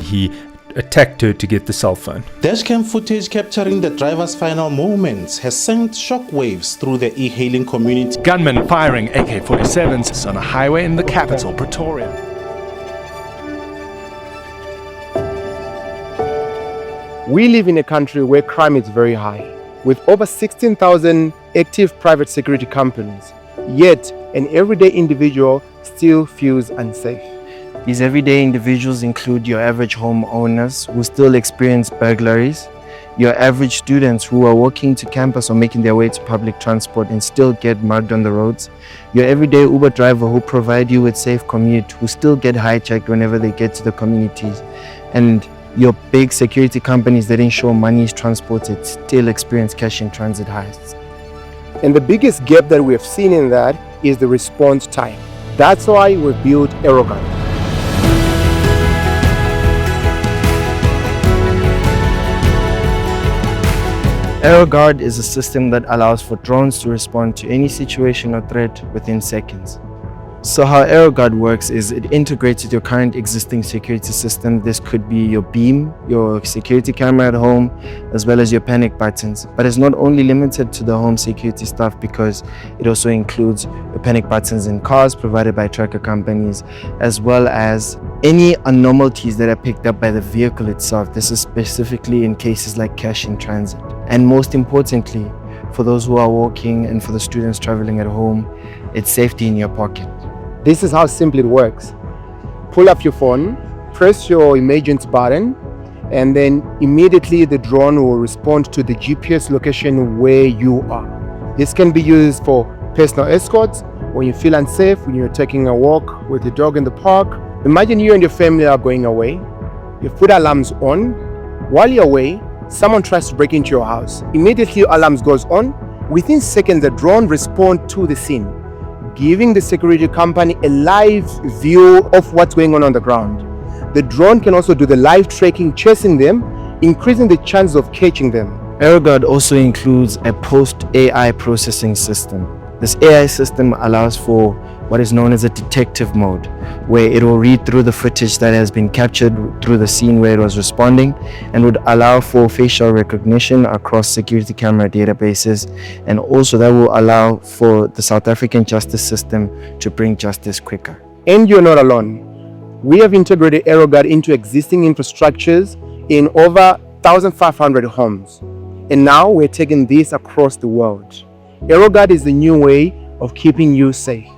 he attacked her to get the cell phone. Dashcam footage capturing the driver's final moments has sent shockwaves through the e-hailing community. Gunmen firing AK-47s on a highway in the capital, Pretoria. We live in a country where crime is very high, with over 16,000 active private security companies. Yet, an everyday individual still feels unsafe. These everyday individuals include your average homeowners who still experience burglaries, your average students who are walking to campus or making their way to public transport and still get mugged on the roads, your everyday Uber driver who provide you with safe commute, who still get hijacked whenever they get to the communities, and your big security companies that ensure money is transported still experience cash in transit heists. And the biggest gap that we have seen in that is the response time. That's why we built Aero Guard. Aero Guard is a system that allows for drones to respond to any situation or threat within seconds. So how Aero Guard works is it integrates with your current existing security system. This could be your beam, your security camera at home, as well as your panic buttons. But it's not only limited to the home security stuff, because it also includes your panic buttons in cars provided by tracker companies, as well as any anomalies that are picked up by the vehicle itself. This is specifically in cases like cash in transit. And most importantly, for those who are walking and for the students traveling at home, it's safety in your pocket. This is how simple it works. Pull up your phone, press your emergency button, and then immediately the drone will respond to the GPS location where you are. This can be used for personal escorts, when you feel unsafe, when you're taking a walk with the dog in the park. Imagine you and your family are going away. Your food alarm's on. While you're away, someone tries to break into your house. Immediately your alarms goes on. Within seconds, the drone responds to the scene, giving the security company a live view of what's going on the ground. The drone can also do the live tracking, chasing them, increasing the chances of catching them. Aero Guard also includes a post-AI processing system. This AI system allows for what is known as a detective mode, where it will read through the footage that has been captured through the scene where it was responding, and would allow for facial recognition across security camera databases, and also that will allow for the South African justice system to bring justice quicker. And you're not alone. We have integrated Aero Guard into existing infrastructures in over 1,500 homes. And now we're taking this across the world. Aero Guard is the new way of keeping you safe.